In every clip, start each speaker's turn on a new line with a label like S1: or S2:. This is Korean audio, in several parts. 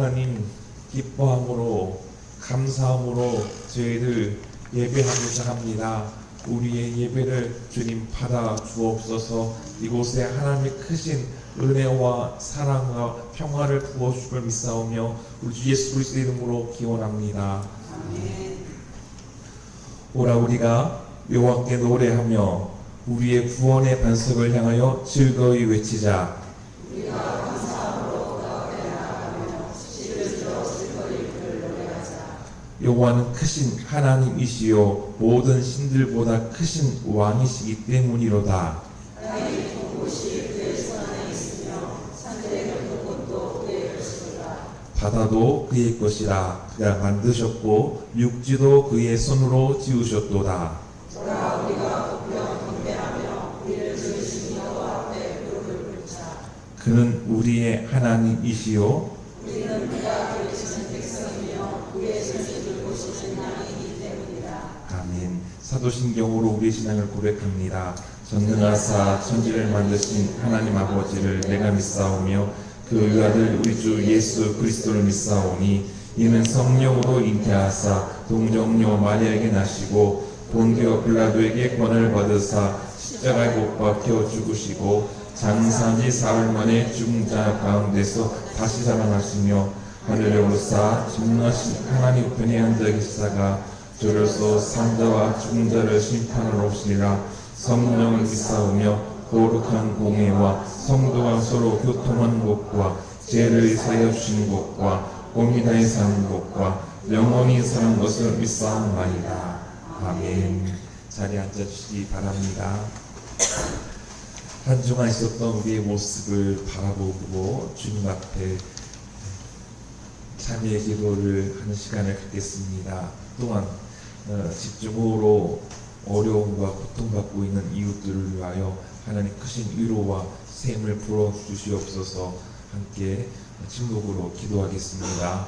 S1: 하나님 기뻐함으로 감사함으로 저희들 예배하고자 합니다. 우리의 예배를 주님 받아 주옵소서. 이곳에 하나님의 크신 은혜와 사랑과 평화를 부어주실 걸 믿사오며 우리 주 예수 그리스도 이름으로 기원합니다. 아멘. 오라 우리가 여호와께 노래하며 우리의 구원의 반석을 향하여 즐거이 외치자. 여호와는 크신 하나님이시요 모든 신들보다 크신 왕이시기 때문이로다. 바다도 그의 것이라. 그가 만드셨고 육지도 그의 손으로 지으셨도다. 그는 우리의 하나님이시요 아멘. 사도신경으로 우리의 신앙을 고백합니다. 전능하사 천지를 만드신 하나님 아버지를 내가 믿사오며 그 아들 우리 주 예수 그리스도를 믿사오니 이는 성령으로 잉태하사 동정녀 마리아에게 나시고 본디오 빌라도에게 권을 받으사 십자가에 못 박혀 죽으시고 장사지 사흘 만에 죽은 자 가운데서 다시 살아나시며 하늘에 오르사 전능하신 하나님 우편에 앉아 계시다가 저로서 산자와 죽은 자를 심판하러 오시리라. 성령을 믿사오며 거룩한 공회와 성도가 서로 교통하는 것과 죄를 사하여 주시는 것과 몸이 다해 사는 것과 영원히 사는 것을 믿사옵나이다. 아멘. 자리에 앉아주시기 바랍니다. 한 주간 있었던 우리의 모습을 바라보고 주님 앞에 참여의 기도를 하는 시간을 갖겠습니다. 또한 집중호로 어려움과 고통받고 있는 이웃들을 위하여 하나님 크신 위로와 샘을 불어주시옵소서. 함께 침묵으로 기도하겠습니다.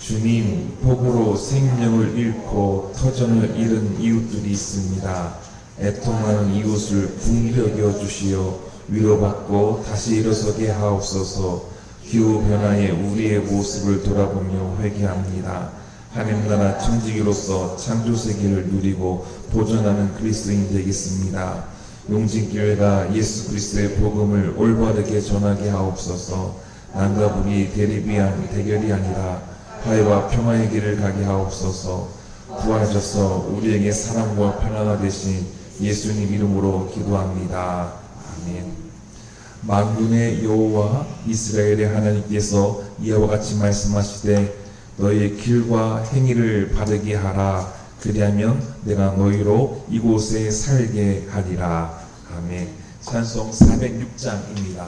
S1: 주님, 복으로 생명을 잃고 터전을 잃은 이웃들이 있습니다. 애통하는 이웃을 긍휼히 여겨 주시어 위로받고 다시 일어서게 하옵소서. 기후변화의 우리의 모습을 돌아보며 회개합니다. 하늘나라 청지기로서 창조세계를 누리고 보존하는 그리스도인 되겠습니다. 용진교회가 예수 그리스도의 복음을 올바르게 전하게 하옵소서. 남과 북이 대결이 아니라 화해와 평화의 길을 가게 하옵소서. 부활하셔서 우리에게 사랑과 평화가 되신 예수님 이름으로 기도합니다. 아멘. 만군의 여호와 이스라엘의 하나님께서 이와 같이 말씀하시되 너희의 길과 행위를 바르게 하라. 그리하면 내가 너희로 이곳에 살게 하리라. 아멘. 찬송 406장입니다.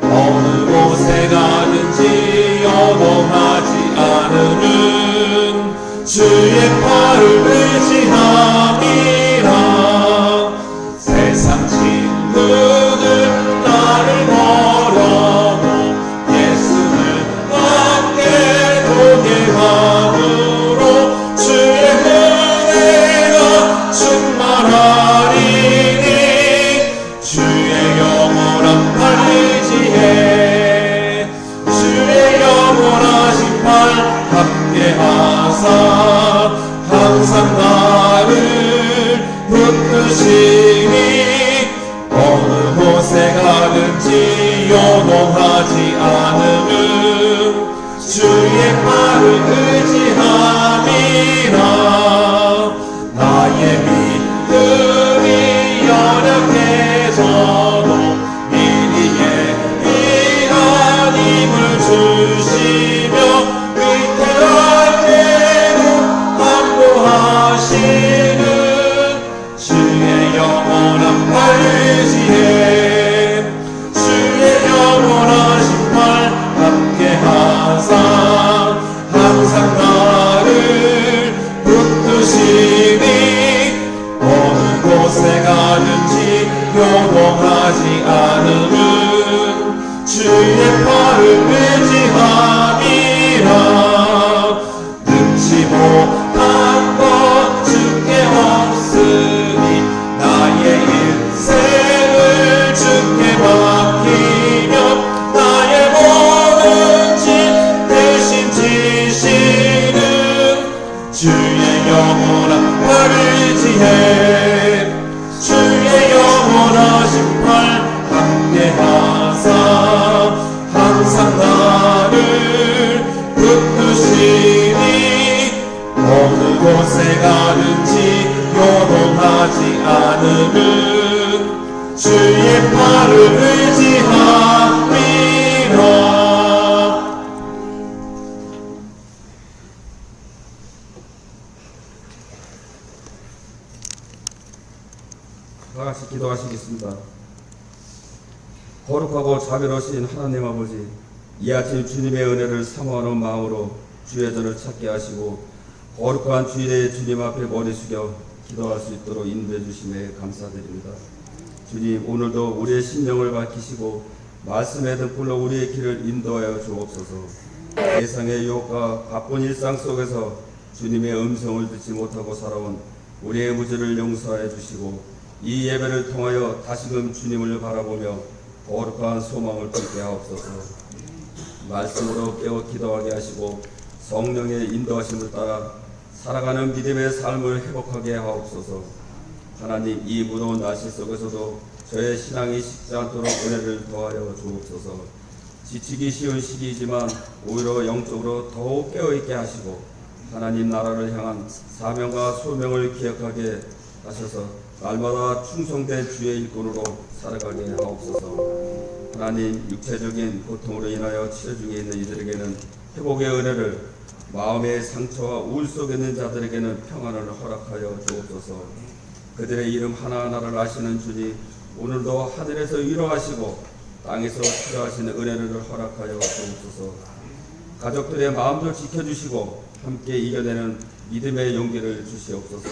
S2: 어느 곳에 가든지 여동하지 않아
S1: 팔을 의지함이라. 나의 믿음이 연약해져도 미리에 위한 힘을 주시며 위태할 때는 안보하시는 주의 영원한 팔 의지해 주의 영원하신 팔 함께하사 항상 나를 붙드시니 어느 곳에 가든지 요동하지 않음은 주의 팔을 의지함이라. 능치 못한 것 주께 없으니 나의 인생을 주께 맡기며 나의 모든 짐 대신 지시는 주의 영원한 팔 의지해 주의 영원하신 팔 함께하사 항상 나를 붙드시니 어느 곳에 가든지 요동하지 않음은 주의 팔을 의지함이라.
S2: 다 같이 기도하시겠습니다. 거룩하고 자비로우신 하나님 아버지, 이 아침 주님의 은혜를 사모하는 마음으로 주의 전을 찾게 하시고 거룩한 주일의 주님 앞에 머리 숙여 기도할 수 있도록 인도해 주심에 감사드립니다. 주님, 오늘도 우리의 심령을 밝히시고 말씀의 등불로 우리의 길을 인도하여 주옵소서. 세상의 유혹과 바쁜 일상 속에서 주님의 음성을 듣지 못하고 살아온 우리의 무죄를 용서해 주시고 이 예배를 통하여 다시금 주님을 바라보며 거룩한 소망을 품게 하옵소서. 말씀으로 깨어 기도하게 하시고 성령의 인도하심을 따라 살아가는 믿음의 삶을 회복하게 하옵소서. 하나님, 이 무더운 날씨 속에서도 저의 신앙이 식지 않도록 은혜를 더하여 주옵소서. 지치기 쉬운 시기이지만 오히려 영적으로 더욱 깨어있게 하시고 하나님 나라를 향한 사명과 소명을 기억하게 하셔서 날마다 충성된 주의 일꾼으로 살아가게 하옵소서. 하나님, 육체적인 고통으로 인하여 치료 중에 있는 이들에게는 회복의 은혜를, 마음의 상처와 우울 속에 있는 자들에게는 평안을 허락하여 주옵소서. 그들의 이름 하나하나를 아시는 주님, 오늘도 하늘에서 위로하시고 땅에서 치료하시는 은혜를 허락하여 주옵소서. 가족들의 마음도 지켜주시고 함께 이겨내는 믿음의 용기를 주시옵소서.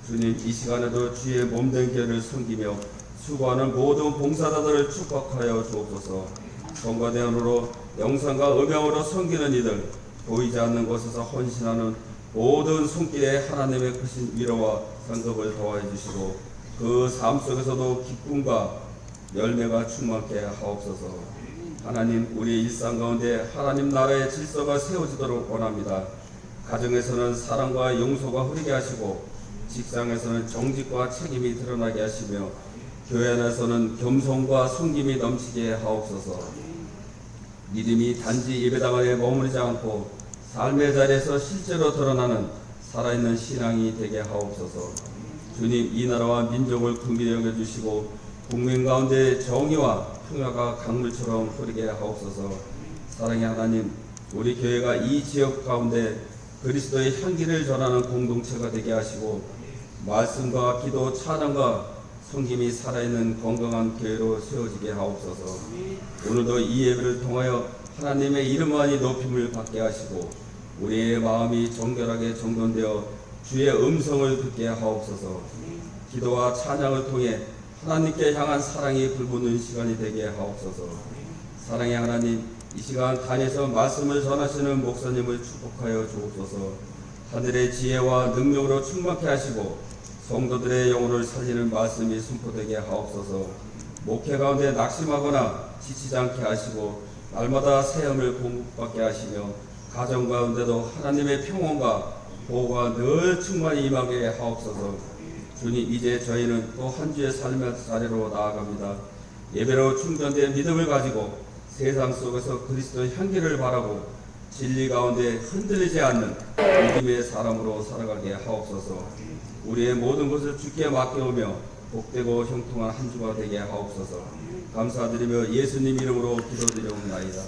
S2: 주님, 이 시간에도 주의 몸된 교회를 섬기며 수고하는 모든 봉사자들을 축복하여 주옵소서. 성과대원으로 영상과 음향으로 섬기는 이들, 보이지 않는 곳에서 헌신하는 모든 손길에 하나님의 크신 위로와 상급을 더하여 주시고 그 삶 속에서도 기쁨과 열매가 충만케 하옵소서. 하나님, 우리 일상 가운데 하나님 나라의 질서가 세워지도록 원합니다. 가정에서는 사랑과 용서가 흐르게 하시고 직장에서는 정직과 책임이 드러나게 하시며 교회 안에서는 겸손과 섬김이 넘치게 하옵소서. 믿음이 단지 예배당 안에 머무르지 않고 삶의 자리에서 실제로 드러나는 살아있는 신앙이 되게 하옵소서. 주님, 이 나라와 민족을 긍휼히 여겨주시고 국민 가운데 정의와 평화가 강물처럼 흐르게 하옵소서. 사랑의 하나님, 우리 교회가 이 지역 가운데 그리스도의 향기를 전하는 공동체가 되게 하시고 말씀과 기도, 찬양과 성김이 살아있는 건강한 교회로 세워지게 하옵소서. 오늘도 이 예배를 통하여 하나님의 이름만이 높임을 받게 하시고 우리의 마음이 정결하게 정돈되어 주의 음성을 듣게 하옵소서. 기도와 찬양을 통해 하나님께 향한 사랑이 불붙는 시간이 되게 하옵소서. 사랑의 하나님, 이 시간 단에서 말씀을 전하시는 목사님을 축복하여 주옵소서. 하늘의 지혜와 능력으로 충만케 하시고 성도들의 영혼을 살리는 말씀이 선포되게 하옵소서. 목회 가운데 낙심하거나 지치지 않게 하시고 날마다 새음을 공급받게 하시며 가정 가운데도 하나님의 평온과 보호가 늘 충만히 임하게 하옵소서. 주님, 이제 저희는 또 한 주의 삶의 자리로 나아갑니다. 예배로 충전된 믿음을 가지고 세상 속에서 그리스도의 향기를 바라고 진리 가운데 흔들리지 않는 믿음의 사람으로 살아가게 하옵소서. 우리의 모든 것을 주께 맡겨오며 복되고 형통한 한 주가 되게 하옵소서. 감사드리며 예수님 이름으로 기도드려옵나이다.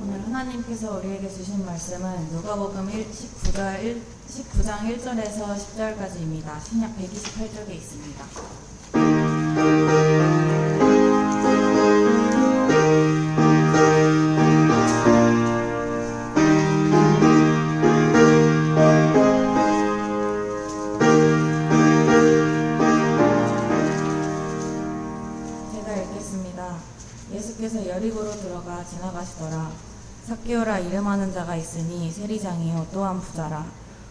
S3: 오늘 하나님께서 우리에게 주신 말씀은 누가복음 19장 1절에서 10절까지입니다. 신약 128쪽에 있습니다. 제가 읽겠습니다. 예수께서 여리고로 들어가 지나가시더라. 삭개오라 이름하는 자가 있으니 세리장이요 또한 부자라.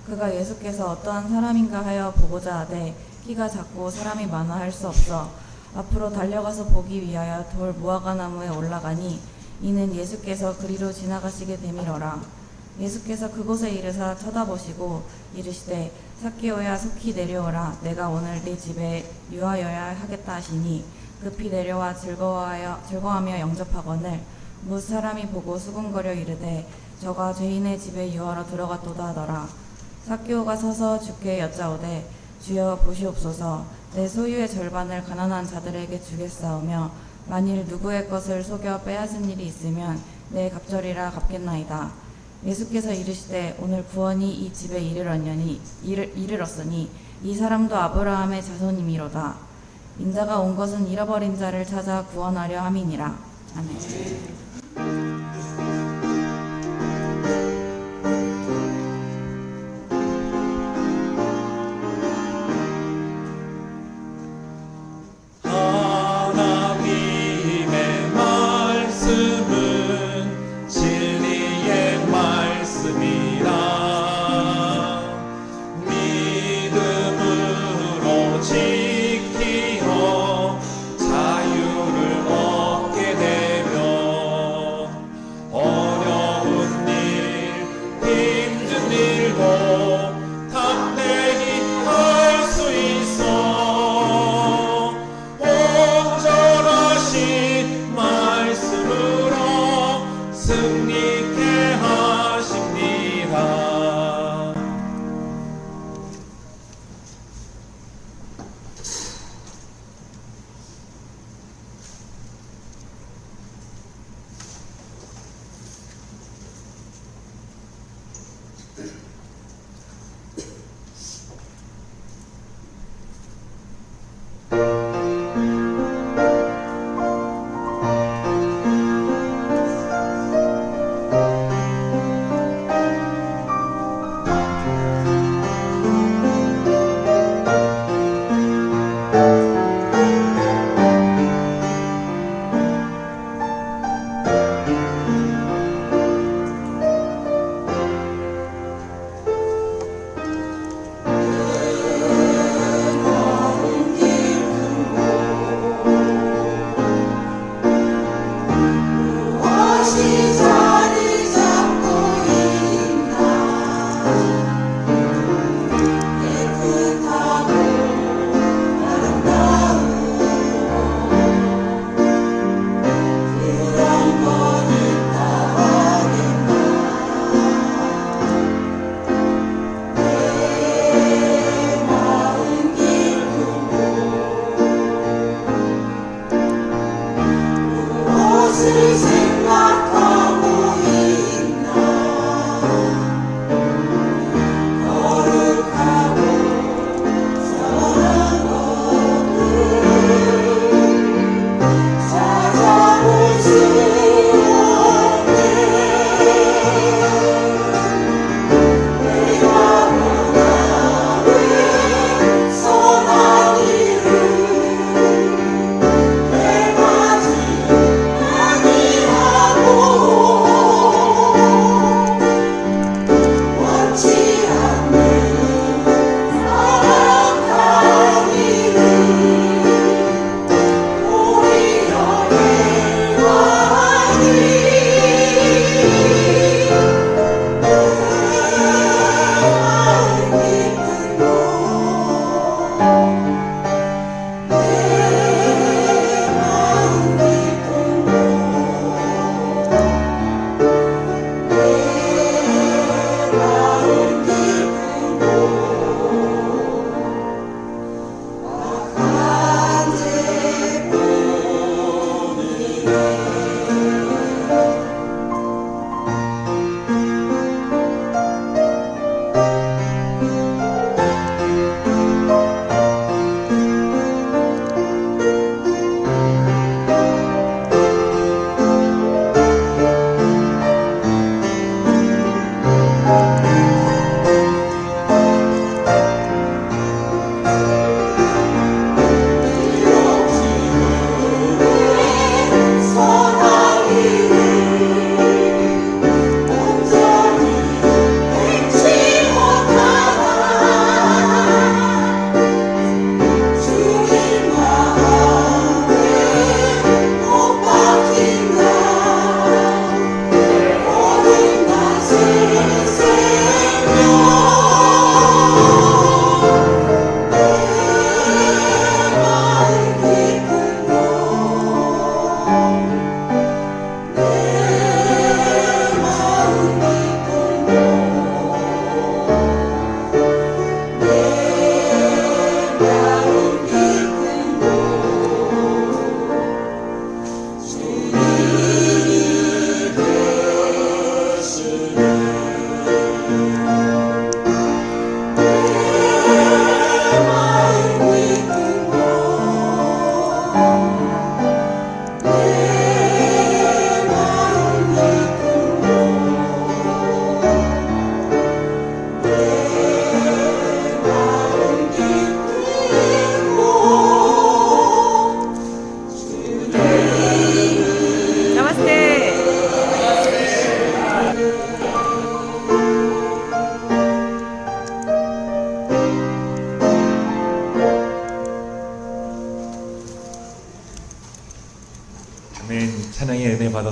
S3: 그가 예수께서 어떠한 사람인가 하여 보고자 하되 키가 작고 사람이 많아 할 수 없어 앞으로 달려가서 보기 위하여 돌 무화과나무에 올라가니 이는 예수께서 그리로 지나가시게 되밀어라. 예수께서 그곳에 이르사 쳐다보시고 이르시되 삭개오야 속히 내려오라. 내가 오늘 네 집에 유하여야 하겠다 하시니 급히 내려와 즐거워하며 영접하거늘 뭇 사람이 보고 수군거려 이르되 저가 죄인의 집에 유하러 들어갔도다 하더라. 삭개오가 서서 주께 여짜오되 주여 보시옵소서. 내 소유의 절반을 가난한 자들에게 주겠사오며 만일 누구의 것을 속여 빼앗은 일이 있으면 내 갑절이라 갚겠나이다. 예수께서 이르시되 오늘 구원이 이 집에 이르렀으니 이 사람도 아브라함의 자손이미로다. 인자가 온 것은 잃어버린 자를 찾아 구원하려 함이니라. 아멘.
S1: 하나님의 말씀은 진리의 말씀이라. 믿음으로 지키어 자유를 얻게 되면 어려운 일, 힘든 일도 담대히 할 수 있어. 온전하신 말씀으로 승리케 하십니다.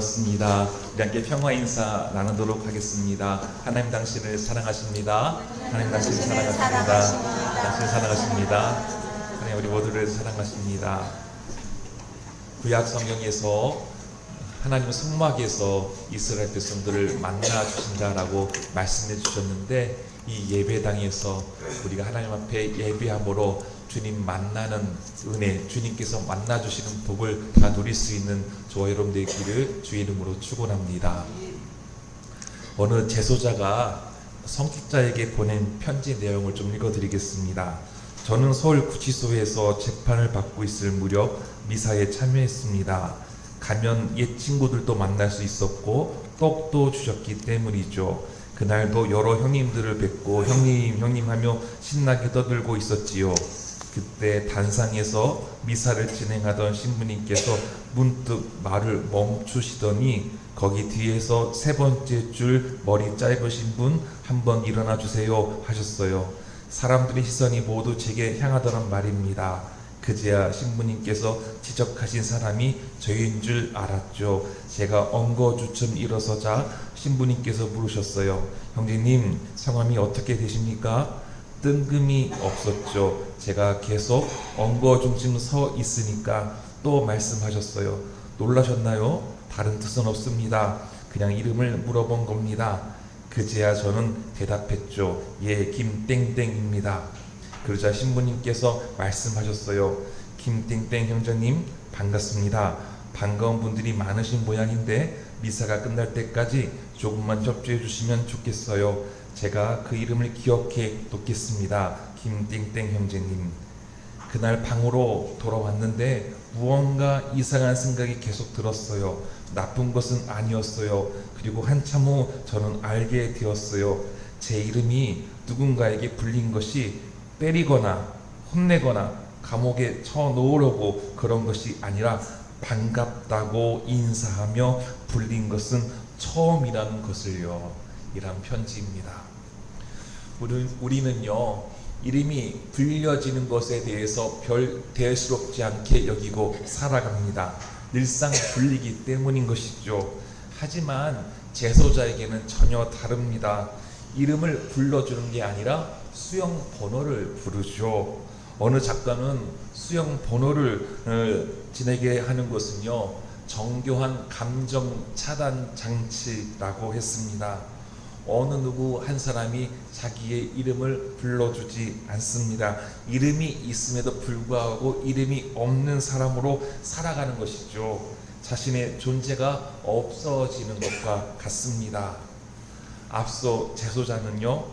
S1: 반갑습니다. 우리 함께 평화 인사 나누도록 하겠습니다. 하나님 당신을 사랑하십니다. 하나님 당신을 사랑하십니다. 당신을 사랑하십니다. 하나님 우리 모두를 사랑하십니다. 구약 성경에서 하나님은 성막에서 이스라엘 백성들을 만나 주신다라고 말씀해 주셨는데, 이 예배당에서 우리가 하나님 앞에 예배함으로 주님 만나는 은혜, 주님께서 만나 주시는 복을 다 누릴 수 있는 저와 여러분 되기를 주의 이름으로 축원합니다. 어느 제소자가 성직자에게 보낸 편지 내용을 좀 읽어드리겠습니다. 저는 서울 구치소에서 재판을 받고 있을 무렵 미사에 참여했습니다. 가면 옛 친구들도 만날 수 있었고 떡도 주셨기 때문이죠. 그날도 여러 형님들을 뵙고 형님 하며 신나게 떠들고 있었지요. 그때 단상에서 미사를 진행하던 신부님께서 문득 말을 멈추시더니 거기 뒤에서 세 번째 줄 머리 짧으신 분 한번 일어나 주세요 하셨어요. 사람들의 시선이 모두 제게 향하더란 말입니다. 그제야 신부님께서 지적하신 사람이 저인 줄 알았죠. 제가 엉거주춤 일어서자 신부님께서 물으셨어요. 형제님, 성함이 어떻게 되십니까? 뜬금이 없었죠. 제가 계속 엉거중춤 서 있으니까 또 말씀하셨어요. 놀라셨나요? 다른 뜻은 없습니다. 그냥 이름을 물어본 겁니다. 그제야 저는 대답했죠. 예, 김땡땡입니다. 그러자 신부님께서 말씀하셨어요. 김땡땡 형제님 반갑습니다. 반가운 분들이 많으신 모양인데 미사가 끝날 때까지 조금만 협조해 주시면 좋겠어요. 제가 그 이름을 기억해 놓겠습니다. 김땡땡 형제님. 그날 방으로 돌아왔는데 무언가 이상한 생각이 계속 들었어요. 나쁜 것은 아니었어요. 그리고 한참 후 저는 알게 되었어요. 제 이름이 누군가에게 불린 것이 때리거나 혼내거나 감옥에 쳐놓으려고 그런 것이 아니라 반갑다고 인사하며 불린 것은 처음이라는 것을요. 이란 편지입니다. 우리는요, 이름이 불려지는 것에 대해서 별 대수롭지 않게 여기고 살아갑니다. 늘상 불리기 때문인 것이죠. 하지만 제소자에게는 전혀 다릅니다. 이름을 불러주는 게 아니라 수용 번호를 부르죠. 어느 작가는 수용 번호를 지내게 하는 것은요, 정교한 감정 차단 장치라고 했습니다. 어느 누구 한 사람이 자기의 이름을 불러주지 않습니다. 이름이 있음에도 불구하고 이름이 없는 사람으로 살아가는 것이죠. 자신의 존재가 없어지는 것과 같습니다. 앞서 제소자는요,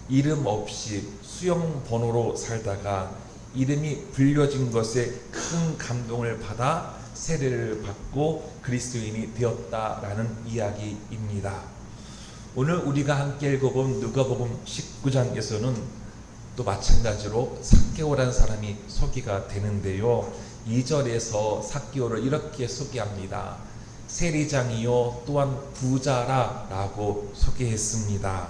S1: 이름 없이 수용 번호로 살다가 이름이 불려진 것에 큰 감동을 받아 세례를 받고 그리스도인이 되었다라는 이야기입니다. 오늘 우리가 함께 읽어본 누가복음 19장에서는 또 마찬가지로 삭개오라는 사람이 소개가 되는데요. 2절에서 삭개오를 이렇게 소개합니다. 세리장이요 또한 부자라 라고 소개했습니다.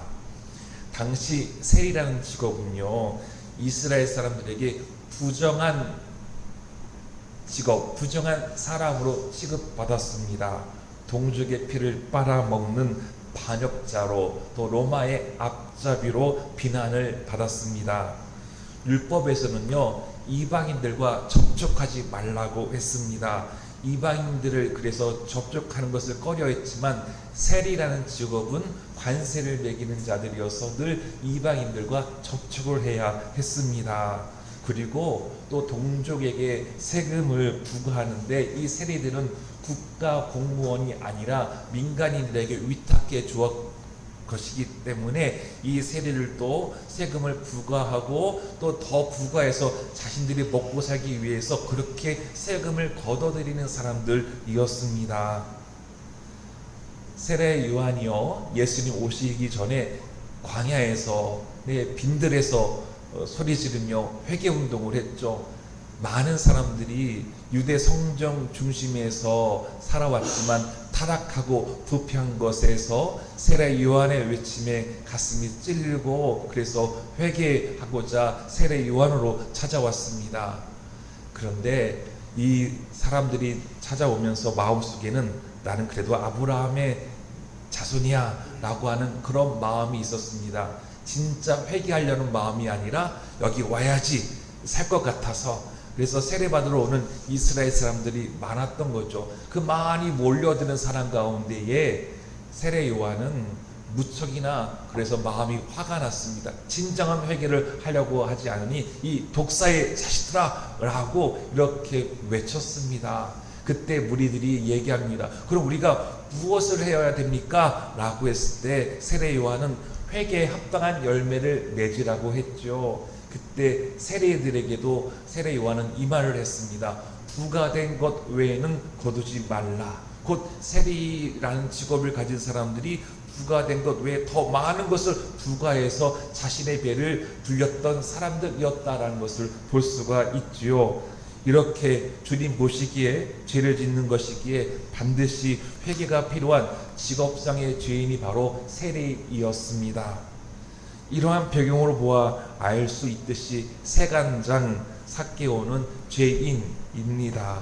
S1: 당시 세리라는 직업은요, 이스라엘 사람들에게 부정한 직업, 부정한 사람으로 취급받았습니다. 동족의 피를 빨아먹는 반역자로, 또 로마의 앞잡이로 비난을 받았습니다. 율법에서는요, 이방인들과 접촉하지 말라고 했습니다. 이방인들을 그래서 접촉하는 것을 꺼려했지만 세리라는 직업은 관세를 매기는 자들이어서 늘 이방인들과 접촉을 해야 했습니다. 그리고 또 동족에게 세금을 부과하는데 이 세리들은 국가 공무원이 아니라 민간인들에게 위탁해 주었 것이기 때문에 이 세리를 또 세금을 부과하고 또 더 부과해서 자신들이 먹고 살기 위해서 그렇게 세금을 걷어들이는 사람들이었습니다. 세례 요한이요, 예수님 오시기 전에 광야에서 빈들에서 소리 지르며 회개 운동을 했죠. 많은 사람들이 유대 성정 중심에서 살아왔지만 타락하고 부패한 것에서 세례 요한의 외침에 가슴이 찔리고 그래서 회개하고자 세례 요한으로 찾아왔습니다. 그런데 이 사람들이 찾아오면서 마음속에는 나는 그래도 아브라함의 자손이야 라고 하는 그런 마음이 있었습니다. 진짜 회개하려는 마음이 아니라 여기 와야지 살 것 같아서, 그래서 세례받으러 오는 이스라엘 사람들이 많았던 거죠. 그 많이 몰려드는 사람 가운데에 세례 요한은 무척이나 그래서 마음이 화가 났습니다. 진정한 회개를 하려고 하지 않으니 이 독사의 자식들아 라고 이렇게 외쳤습니다. 그때 무리들이 얘기합니다. 그럼 우리가 무엇을 해야 됩니까? 라고 했을 때 세례 요한은 회개에 합당한 열매를 맺으라고 했죠. 그때 세례들에게도 세례 요한은 이 말을 했습니다. 부가된 것 외에는 거두지 말라. 곧 세리라는 직업을 가진 사람들이 부가된 것 외에 더 많은 것을 부가해서 자신의 배를 불렸던 사람들이었다라는 것을 볼 수가 있지요. 이렇게 주님 보시기에 죄를 짓는 것이기에 반드시 회개가 필요한 직업상의 죄인이 바로 세리이었습니다. 이러한 배경으로 보아 알 수 있듯이 세간장 삭개오는 죄인입니다.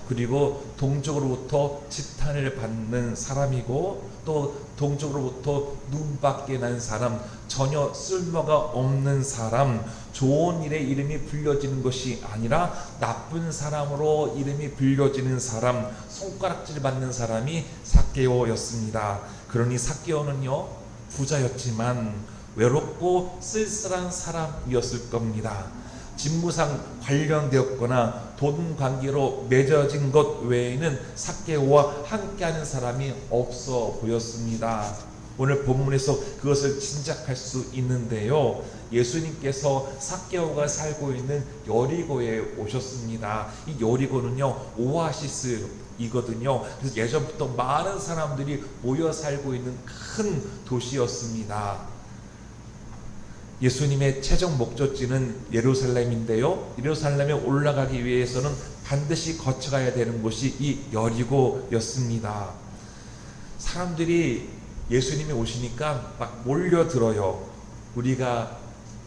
S1: 그리고 동족으로부터 지탄을 받는 사람이고 또 동족으로부터 눈밖에 난 사람, 전혀 쓸모가 없는 사람, 좋은 일에 이름이 불려지는 것이 아니라 나쁜 사람으로 이름이 불려지는 사람, 손가락질 받는 사람이 삭개오였습니다. 그러니 삭개오는요, 부자였지만 외롭고 쓸쓸한 사람이었을 겁니다. 직무상 관련되었거나 돈 관계로 맺어진 것 외에는 삭개오와 함께하는 사람이 없어 보였습니다. 오늘 본문에서 그것을 짐작할 수 있는데요. 예수님께서 삭개오가 살고 있는 여리고에 오셨습니다. 이 여리고는요, 오아시스이거든요. 그래서 예전부터 많은 사람들이 모여 살고 있는 큰 도시였습니다. 예수님의 최종 목적지는 예루살렘인데요. 예루살렘에 올라가기 위해서는 반드시 거쳐가야 되는 곳이 이 여리고였습니다. 사람들이 예수님이 오시니까 막 몰려들어요. 우리가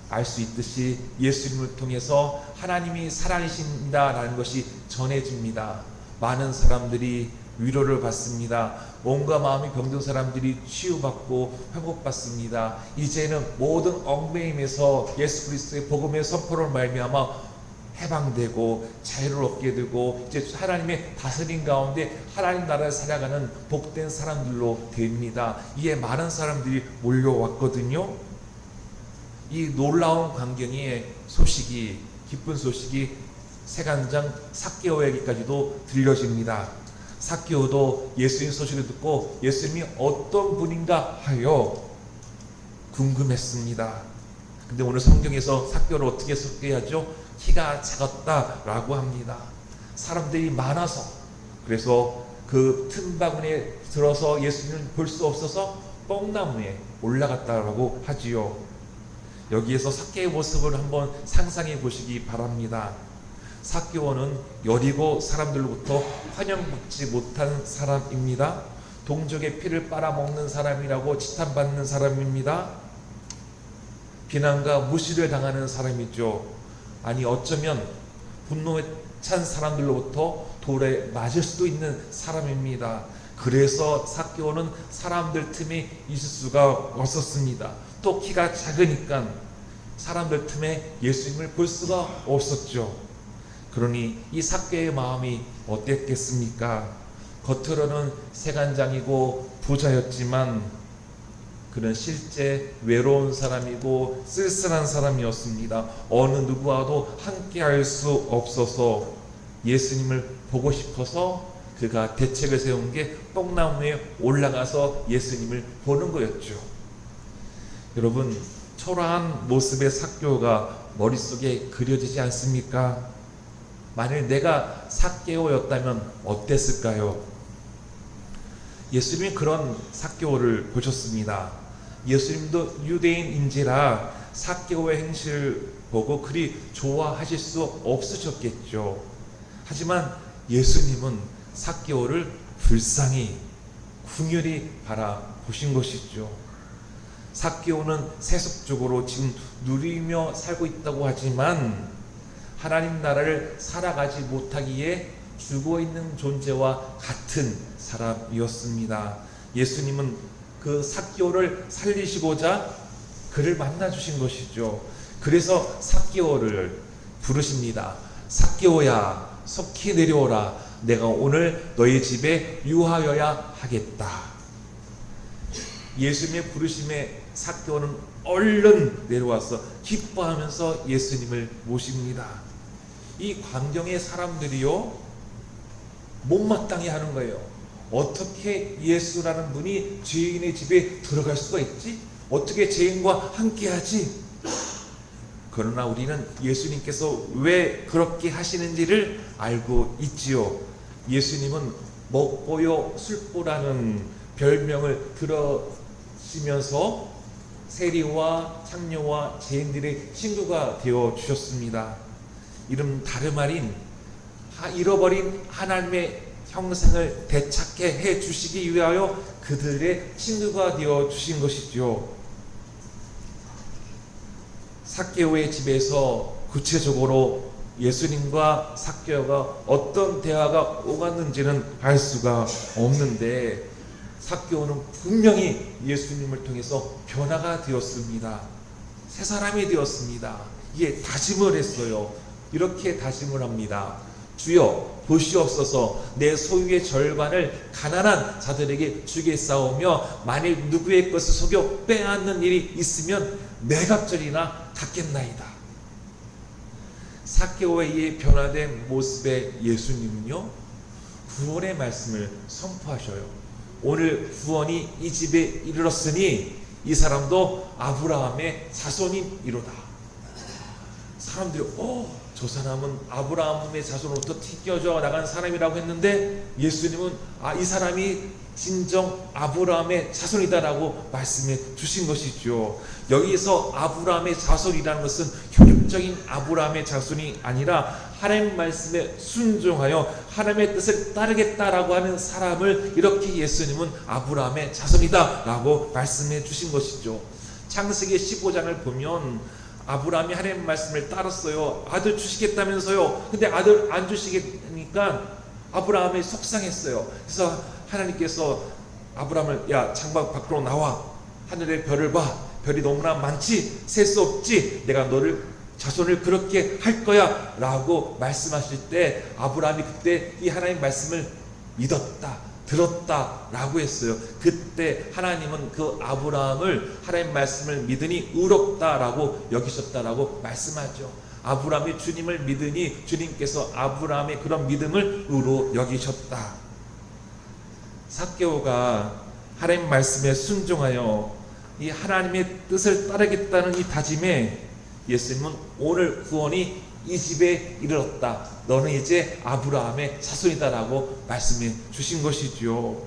S1: 알 수 있듯이 예수님을 통해서 하나님이 살아계신다라는 것이 전해집니다. 많은 사람들이 위로를 받습니다. 몸과 마음이 병든 사람들이 치유받고 회복받습니다. 이제는 모든 얽매임에서 예수 그리스도의 복음의 선포를 말미암아 해방되고 자유를 얻게 되고 이제 하나님의 다스림 가운데 하나님 나라를 살아가는 복된 사람들로 됩니다. 이에 많은 사람들이 몰려왔거든요. 이 놀라운 광경의 소식이, 기쁜 소식이 세간장 삭개오에게까지도 들려집니다. 삭개오도 예수님 소식을 듣고 예수님이 어떤 분인가 하여 궁금했습니다. 근데 오늘 성경에서 삭개오를 어떻게 소개하죠? 키가 작았다라고 합니다. 사람들이 많아서, 그래서 그 틈바구니에 들어서 예수님을 볼 수 없어서 뻥나무에 올라갔다라고 하지요. 여기에서 삭개오의 모습을 한번 상상해 보시기 바랍니다. 삭개오는 여리고 사람들로부터 환영받지 못한 사람입니다. 동족의 피를 빨아먹는 사람이라고 지탄받는 사람입니다. 비난과 무시를 당하는 사람이죠. 아니 어쩌면 분노에 찬 사람들로부터 돌에 맞을 수도 있는 사람입니다. 그래서 삭개오는 사람들 틈에 있을 수가 없었습니다. 또 키가 작으니까 사람들 틈에 예수님을 볼 수가 없었죠. 그러니 이 삭개오의 마음이 어땠겠습니까? 겉으로는 세간장이고 부자였지만 그는 실제 외로운 사람이고 쓸쓸한 사람이었습니다. 어느 누구와도 함께할 수 없어서 예수님을 보고 싶어서 그가 대책을 세운 게 뽕나무에 올라가서 예수님을 보는 거였죠. 여러분, 초라한 모습의 삭개오가 머릿속에 그려지지 않습니까? 만일 내가 삭개오였다면 어땠을까요? 예수님이 그런 삭개오를 보셨습니다. 예수님도 유대인인지라 삭개오의 행실을 보고 그리 좋아하실 수 없으셨겠죠. 하지만 예수님은 삭개오를 불쌍히 궁휼히 바라보신 것이죠. 삭개오는 세속적으로 지금 누리며 살고 있다고 하지만 하나님 나라를 살아가지 못하기에 죽어 있는 존재와 같은 사람이었습니다. 예수님은 그 삭개오를 살리시고자 그를 만나 주신 것이죠. 그래서 삭개오를 부르십니다. 삭개오야, 속히 내려오라. 내가 오늘 너희 집에 유하여야 하겠다. 예수님의 부르심에 삭개오는 얼른 내려와서 기뻐하면서 예수님을 모십니다. 이 광경의 사람들이요, 못마땅해 하는 거예요. 어떻게 예수라는 분이 죄인의 집에 들어갈 수가 있지? 어떻게 죄인과 함께하지? 그러나 우리는 예수님께서 왜 그렇게 하시는지를 알고 있지요. 예수님은 먹보요 술보라는 별명을 들으시면서 세리와 창녀와 죄인들의 친구가 되어 주셨습니다. 이름 다름 아닌 잃어버린 하나님의 형상을 되찾게 해 주시기 위하여 그들의 친구가 되어 주신 것이죠. 삭개오의 집에서 구체적으로 예수님과 삭개오가 어떤 대화가 오갔는지는 알 수가 없는데, 삭개오는 분명히 예수님을 통해서 변화가 되었습니다. 새 사람이 되었습니다. 이에 다짐을 했어요. 이렇게 다짐을 합니다. 주여 보시옵소서, 내 소유의 절반을 가난한 자들에게 주겠사오며 만일 누구의 것을 속여 빼앗는 일이 있으면 매갑절이나 갚겠나이다. 삭개오에 의해 변화된 모습의 예수님은요, 구원의 말씀을 선포하셔요. 오늘 구원이 이 집에 이르렀으니 이 사람도 아브라함의 자손이로다. 사람들이 저 사람은 아브라함의 자손으로부터 튀겨져 나간 사람이라고 했는데, 예수님은 이 사람이 진정 아브라함의 자손이다라고 말씀해 주신 것이죠. 여기서 아브라함의 자손이라는 것은 혈육적인 아브라함의 자손이 아니라 하나님 말씀에 순종하여 하나님의 뜻을 따르겠다라고 하는 사람을 이렇게 예수님은 아브라함의 자손이다라고 말씀해 주신 것이죠. 창세기 15장을 보면 아브라함이 하나님 말씀을 따랐어요. 아들 주시겠다면서요. 근데 아들 안 주시니까 아브라함이 속상했어요. 그래서 하나님께서 아브라함을, 야, 창밖 밖으로 나와. 하늘의 별을 봐. 별이 너무나 많지, 셀 수 없지. 내가 너를 자손을 그렇게 할 거야 라고 말씀하실 때, 아브라함이 그때 이 하나님 말씀을 믿었다, 들었다 라고 했어요. 그때 하나님은 그 아브라함을 하나님 말씀을 믿으니 의롭다 라고 여기셨다라고 말씀하죠. 아브라함이 주님을 믿으니 주님께서 아브라함의 그런 믿음을 의로 여기셨다. 삭개오가 하나님 말씀에 순종하여 이 하나님의 뜻을 따르겠다는 이 다짐에 예수님은 오늘 구원이 이 집에 이르렀다. 너는 이제 아브라함의 자손이다라고 말씀해 주신 것이죠.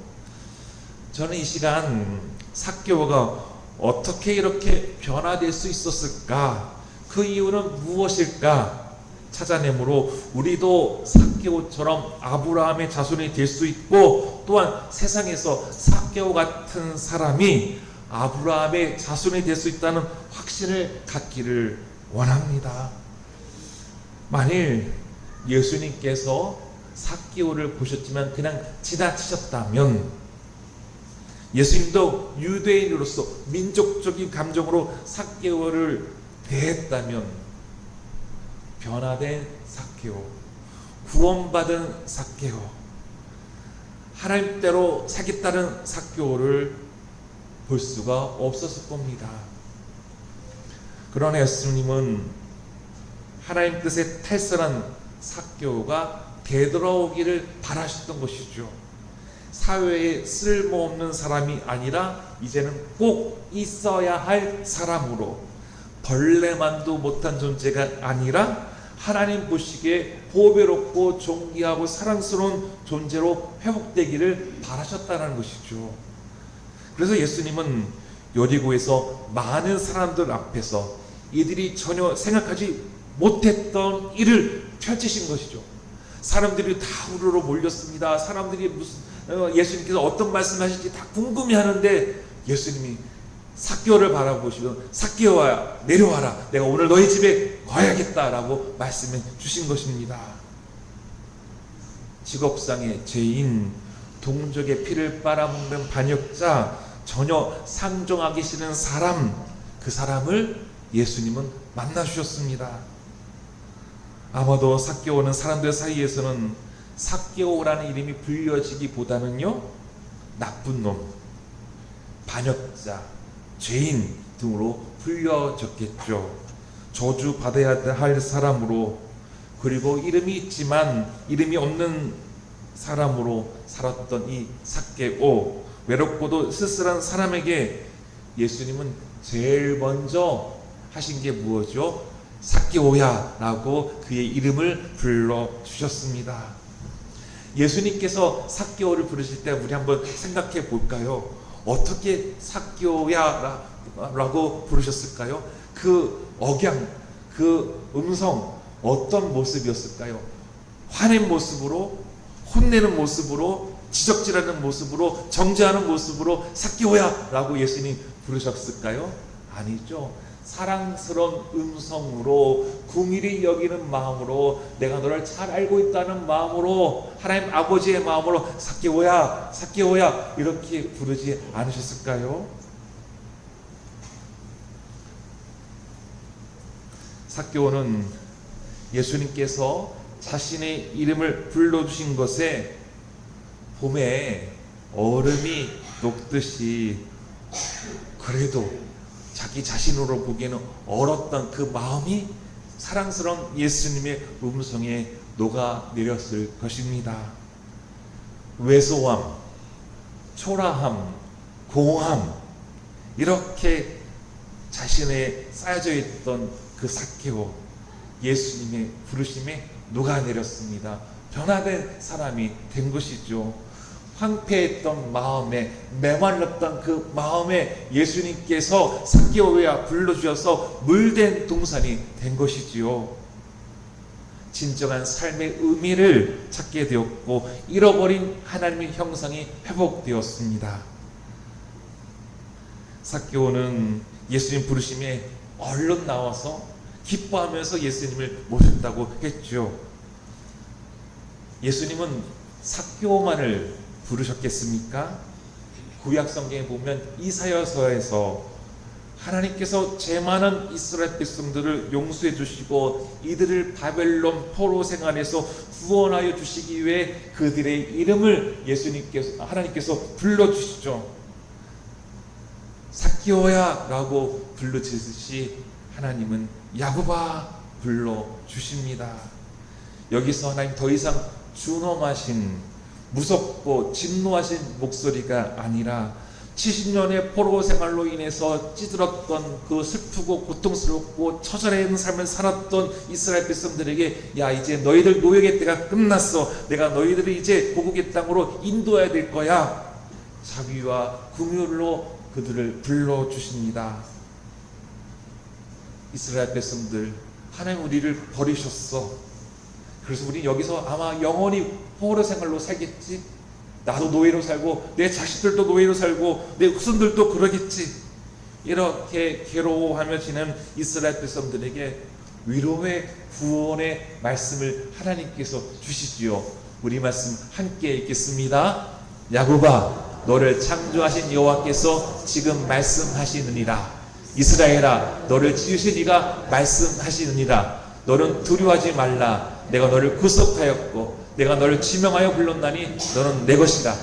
S1: 저는 이 시간 삭개오가 어떻게 이렇게 변화될 수 있었을까? 그 이유는 무엇일까? 찾아내므로 우리도 삭개오처럼 아브라함의 자손이 될 수 있고, 또한 세상에서 삭개오 같은 사람이 아브라함의 자손이 될 수 있다는 확신을 갖기를 원합니다. 만일 예수님께서 삭개오를 보셨지만 그냥 지나치셨다면, 예수님도 유대인으로서 민족적인 감정으로 삭개오를 대했다면, 변화된 삭개오, 구원받은 삭개오, 하나님대로 살겠다는 삭개오를 볼 수가 없었을 겁니다. 그러나 예수님은 하나님 뜻에 탈선한 삭개오가 되돌아오기를 바라셨던 것이죠. 사회에 쓸모없는 사람이 아니라 이제는 꼭 있어야 할 사람으로, 벌레만도 못한 존재가 아니라 하나님 보시기에 보배롭고 존귀하고 사랑스러운 존재로 회복되기를 바라셨다는 것이죠. 그래서 예수님은 여리고에서 많은 사람들 앞에서 이들이 전혀 생각하지 못했던 일을 펼치신 것이죠. 사람들이 다 우르르 몰렸습니다. 사람들이 예수님께서 어떤 말씀하실지 다 궁금해하는데, 예수님이 삭개오를 바라보시면 삭개오야 내려와라, 내가 오늘 너희 집에 가야겠다라고 말씀해 주신 것입니다. 직업상의 죄인, 동족의 피를 빨아먹는 반역자, 전혀 상종하기 싫은 사람, 그 사람을 예수님은 만나주셨습니다. 아마도 삭개오는 사람들 사이에서는 삭개오라는 이름이 불려지기보다는요, 나쁜 놈, 반역자, 죄인 등으로 불려졌겠죠. 저주받아야 할 사람으로, 그리고 이름이 있지만 이름이 없는 사람으로 살았던 이 삭개오, 외롭고도 쓸쓸한 사람에게 예수님은 제일 먼저 하신 게 무엇이죠? 삭개오야 라고 그의 이름을 불러주셨습니다. 예수님께서 삭개오를 부르실 때 우리 한번 생각해 볼까요? 어떻게 삭개오야 라고 부르셨을까요? 그 억양, 그 음성 어떤 모습이었을까요? 화낸 모습으로, 혼내는 모습으로, 지적질하는 모습으로, 정죄하는 모습으로 삭개오야 라고 예수님 부르셨을까요? 아니죠. 사랑스러운 음성으로, 긍휼히 여기는 마음으로, 내가 너를 잘 알고 있다는 마음으로, 하나님 아버지의 마음으로 삭개오야, 삭개오야 이렇게 부르지 않으셨을까요? 삭개오는 예수님께서 자신의 이름을 불러주신 것에 봄에 얼음이 녹듯이 그래도 자기 자신으로 보기에는 얼었던 그 마음이 사랑스러운 예수님의 음성에 녹아내렸을 것입니다. 왜소함, 초라함, 공허함, 이렇게 자신에 쌓여져 있던 그 삭개오, 예수님의 부르심에 녹아내렸습니다. 변화된 사람이 된 것이죠. 황폐했던 마음에, 메말랐던 그 마음에 예수님께서 삭개오야 불러주셔서 물된 동산이 된 것이지요. 진정한 삶의 의미를 찾게 되었고 잃어버린 하나님의 형상이 회복되었습니다. 삭개오는 예수님 부르심에 얼른 나와서 기뻐하면서 예수님을 모셨다고 했죠. 예수님은 삭개오만을 부르셨겠습니까? 구약 성경에 보면 이사야서에서 하나님께서 죄 많은 이스라엘 백성들을 용서해 주시고 이들을 바벨론 포로 생활에서 구원하여 주시기 위해 그들의 이름을 하나님께서 불러주시죠. 삭개오야 라고 불러주듯이 하나님은 야곱아 불러주십니다. 여기서 하나님 더 이상 준엄하신, 무섭고 진노하신 목소리가 아니라 70년의 포로 생활로 인해서 찌들었던 그 슬프고 고통스럽고 처절한 삶을 살았던 이스라엘 백성들에게 야 이제 너희들 노역의 때가 끝났어. 내가 너희들을 이제 고국의 땅으로 인도해야 될 거야. 자비와 긍휼로 그들을 불러주십니다. 이스라엘 백성들, 하나님 우리를 버리셨어. 그래서 우리 여기서 아마 영원히 포로 생활로 살겠지. 나도 노예로 살고 내 자식들도 노예로 살고 내 후손들도 그러겠지. 이렇게 괴로워하며 지낸 이스라엘 백성들에게 위로의 구원의 말씀을 하나님께서 주시지요. 우리 말씀 함께 읽겠습니다. 야곱아 너를 창조하신 여호와께서 지금 말씀하시느니라. 이스라엘아 너를 지으신 이가 말씀하시느니라. 너는 두려워하지 말라. 내가 너를 구속하였고 내가 너를 지명하여 불렀나니 너는 내 것이라.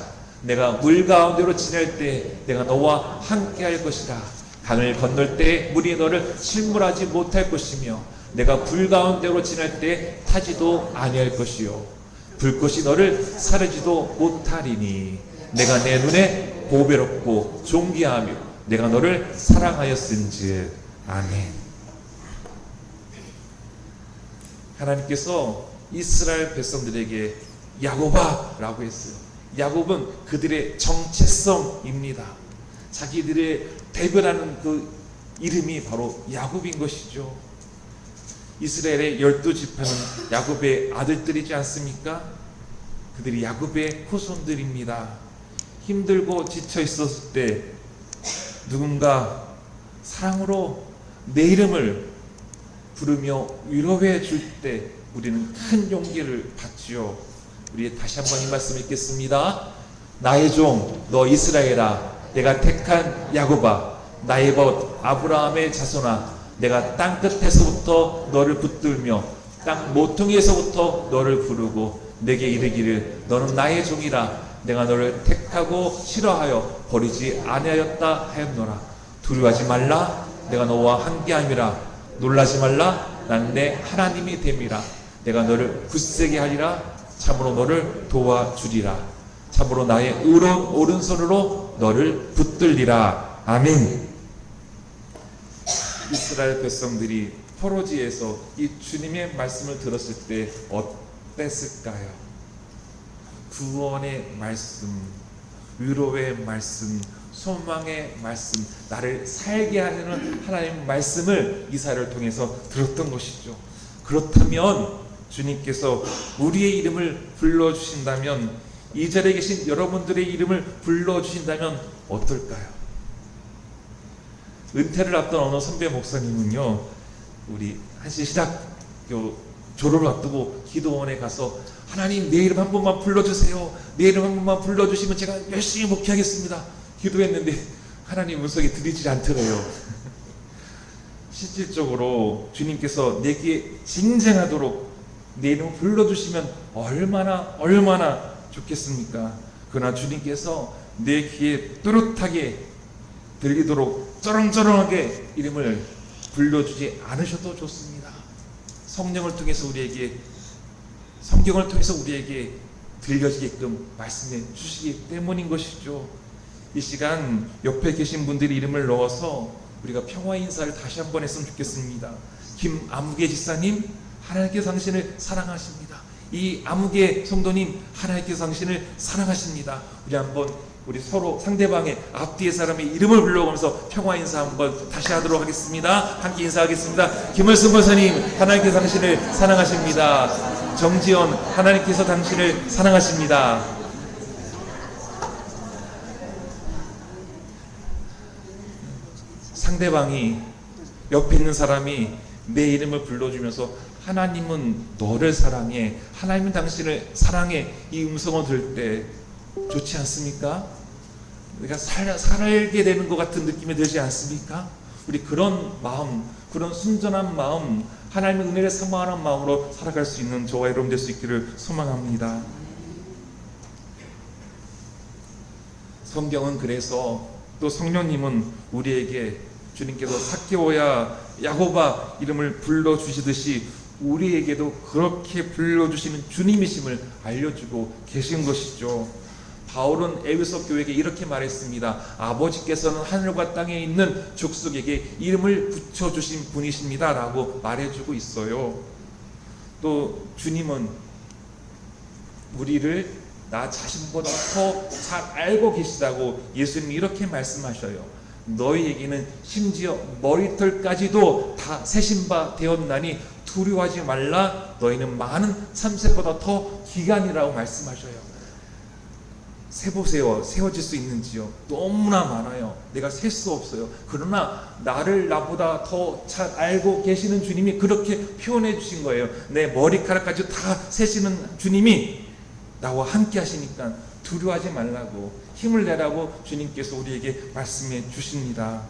S1: 내가 물 가운데로 지날 때 내가 너와 함께 할 것이라. 강을 건널 때 물이 너를 침몰하지 못할 것이며 내가 불 가운데로 지날 때 타지도 아니할 것이요 불꽃이 너를 사르지도 못하리니 내가 내 눈에 보배롭고 존귀하며 내가 너를 사랑하였은즉. 아멘. 하나님께서 이스라엘 백성들에게 야곱아 라고 했어요. 야곱은 그들의 정체성입니다. 자기들의 대변하는 그 이름이 바로 야곱인 것이죠. 이스라엘의 12지파는 야곱의 아들들이지 않습니까? 그들이 야곱의 후손들입니다. 힘들고 지쳐 있었을 때 누군가 사랑으로 내 이름을 부르며 위로해 줄 때 우리는 큰 용기를 받지요. 우리 다시 한번 이 말씀 읽겠습니다. 나의 종 너 이스라엘아, 내가 택한 야곱아, 나의 벗 아브라함의 자손아, 내가 땅 끝에서부터 너를 붙들며 땅 모퉁이에서부터 너를 부르고 내게 이르기를 너는 나의 종이라. 내가 너를 택하고 싫어하여 버리지 아니하였다 하였노라. 두려워하지 말라. 내가 너와 함께함이라. 놀라지 말라. 나는 내 하나님이 됨이라. 내가 너를 굳세게 하리라. 참으로 너를 도와주리라. 참으로 나의 의로운 오른손으로 너를 붙들리라. 아멘. 이스라엘 백성들이 포로지에서 이 주님의 말씀을 들었을 때 어땠을까요? 구원의 말씀, 위로의 말씀, 소망의 말씀, 나를 살게 하는 하나님의 말씀을 이사야를 통해서 들었던 것이죠. 그렇다면 주님께서 우리의 이름을 불러주신다면, 이 자리에 계신 여러분들의 이름을 불러주신다면 어떨까요? 은퇴를 앞둔 어느 선배 목사님은요, 우리 한시신학교 졸업을 앞두고 기도원에 가서 하나님 내 이름 한 번만 불러주세요. 내 이름 한 번만 불러주시면 제가 열심히 목회하겠습니다. 기도했는데 하나님 음성이 들리지 않더래요. 실질적으로 주님께서 내게 징징하도록 내 이름을 불러주시면 얼마나 좋겠습니까? 그러나 주님께서 내 귀에 또렷하게 들리도록 쩌렁쩌렁하게 이름을 불러주지 않으셔도 좋습니다. 성령을 통해서 우리에게, 성경을 통해서 우리에게 들려지게끔 말씀해 주시기 때문인 것이죠. 이 시간 옆에 계신 분들의 이름을 넣어서 우리가 평화 인사를 다시 한번 했으면 좋겠습니다. 김아무개 집사님, 하나님께서 당신을 사랑하십니다. 이 아무개 성도님, 하나님께서 당신을 사랑하십니다. 우리 서로 상대방의 앞뒤의 사람의 이름을 불러가면서 평화 인사 한번 다시 하도록 하겠습니다. 함께 인사하겠습니다. 김을승 권사님, 하나님께서 당신을 사랑하십니다. 정지연, 하나님께서 당신을 사랑하십니다. 상대방이, 옆에 있는 사람이 내 이름을 불러주면서 하나님은 너를 사랑해, 하나님은 당신을 사랑해, 이 음성을 들을 때 좋지 않습니까? 우리가 살게 되는 것 같은 느낌이 들지 않습니까? 우리 그런 마음, 그런 순전한 마음, 하나님의 은혜를 사모하는 마음으로 살아갈 수 있는 저와 여러분 될 수 있기를 소망합니다. 성경은 그래서, 또 성령님은 우리에게 주님께서 삭개오야, 야곱아 이름을 불러주시듯이 우리에게도 그렇게 불러주시는 주님이심을 알려주고 계신 것이죠. 바울은 에베소 교회에게 이렇게 말했습니다. 아버지께서는 하늘과 땅에 있는 족속에게 이름을 붙여주신 분이십니다 라고 말해주고 있어요. 또 주님은 우리를 나 자신보다 더 잘 알고 계시다고 예수님이 이렇게 말씀하셔요. 너희에게는 심지어 머리털까지도 다 세신 바 되었나니 두려워하지 말라. 너희는 많은 참새보다 더 기간이라고 말씀하셔요. 세보세요. 세워질 수 있는지요? 너무나 많아요. 내가 셀 수 없어요. 그러나 나보다 더 잘 알고 계시는 주님이 그렇게 표현해 주신 거예요. 내 머리카락까지 다 세시는 주님이 나와 함께 하시니까 두려워하지 말라고, 힘을 내라고 주님께서 우리에게 말씀해 주십니다.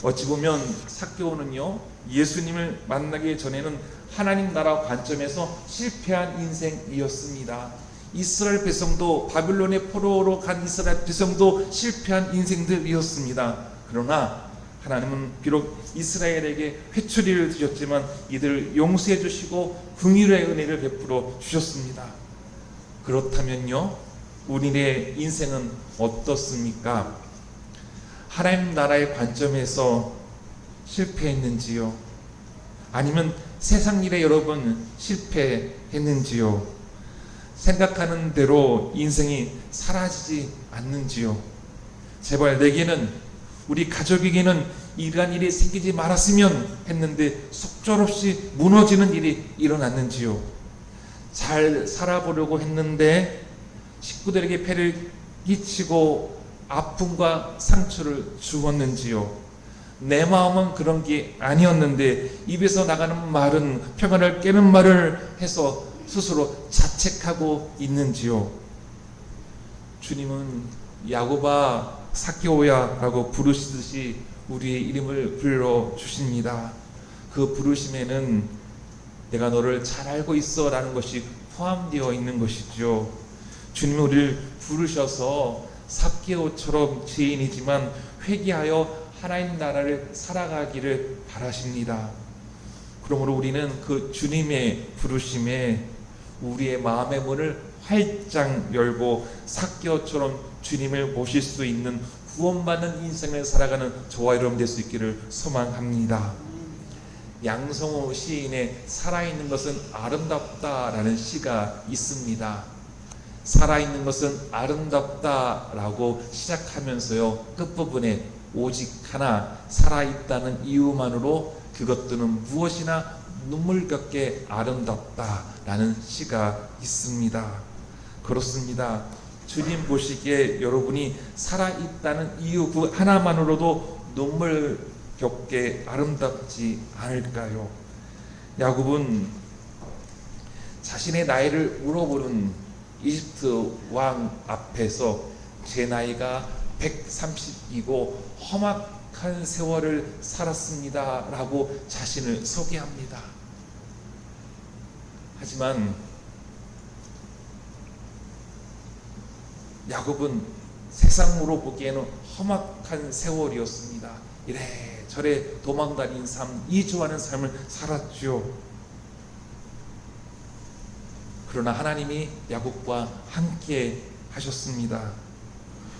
S1: 어찌 보면 삭개오는요, 예수님을 만나기 전에는 하나님 나라 관점에서 실패한 인생이었습니다. 이스라엘 백성도, 바빌론의 포로로 간 이스라엘 백성도 실패한 인생들이었습니다. 그러나 하나님은 비록 이스라엘에게 회초리를 주셨지만 이들을 용서해 주시고 긍휼의 은혜를 베풀어 주셨습니다. 그렇다면요, 우리의 인생은 어떻습니까? 하나님 나라의 관점에서 실패했는지요? 아니면 세상 일에 여러분 실패했는지요? 생각하는 대로 인생이 사라지지 않는지요? 제발 내게는, 우리 가족에게는 이러한 일이 생기지 말았으면 했는데 속절없이 무너지는 일이 일어났는지요? 잘 살아보려고 했는데 식구들에게 폐를 끼치고 아픔과 상처를 주었는지요? 내 마음은 그런 게 아니었는데 입에서 나가는 말은 평안을 깨는 말을 해서 스스로 자책하고 있는지요? 주님은 야고바 삭개오야 라고 부르시듯이 우리의 이름을 불러주십니다. 그 부르심에는 내가 너를 잘 알고 있어 라는 것이 포함되어 있는 것이죠. 주님은 우리를 부르셔서 삭개오처럼 죄인이지만 회개하여 하나님 나라를 살아가기를 바라십니다. 그러므로 우리는 그 주님의 부르심에 우리의 마음의 문을 활짝 열고 삭개오처럼 주님을 모실 수 있는 구원받는 인생을 살아가는 저와 여러분 될 수 있기를 소망합니다. 양성호 시인의 살아있는 것은 아름답다라는 시가 있습니다. 살아있는 것은 아름답다라고 시작하면서요, 끝부분에 오직 하나 살아있다는 이유만으로 그것들은 무엇이나 눈물겹게 아름답다라는 시가 있습니다. 그렇습니다. 주님 보시기에 여러분이 살아있다는 이유 그 하나만으로도 눈물겹게 아름답지 않을까요? 야곱은 자신의 나이를 물어보는 이집트 왕 앞에서 제 나이가 130이고 험악한 세월을 살았습니다 라고 자신을 소개합니다. 하지만 야곱은 세상으로 보기에는 험악한 세월이었습니다. 이래저래 도망다닌 삶, 이주하는 삶을 살았죠. 그러나 하나님이 야곱과 함께 하셨습니다.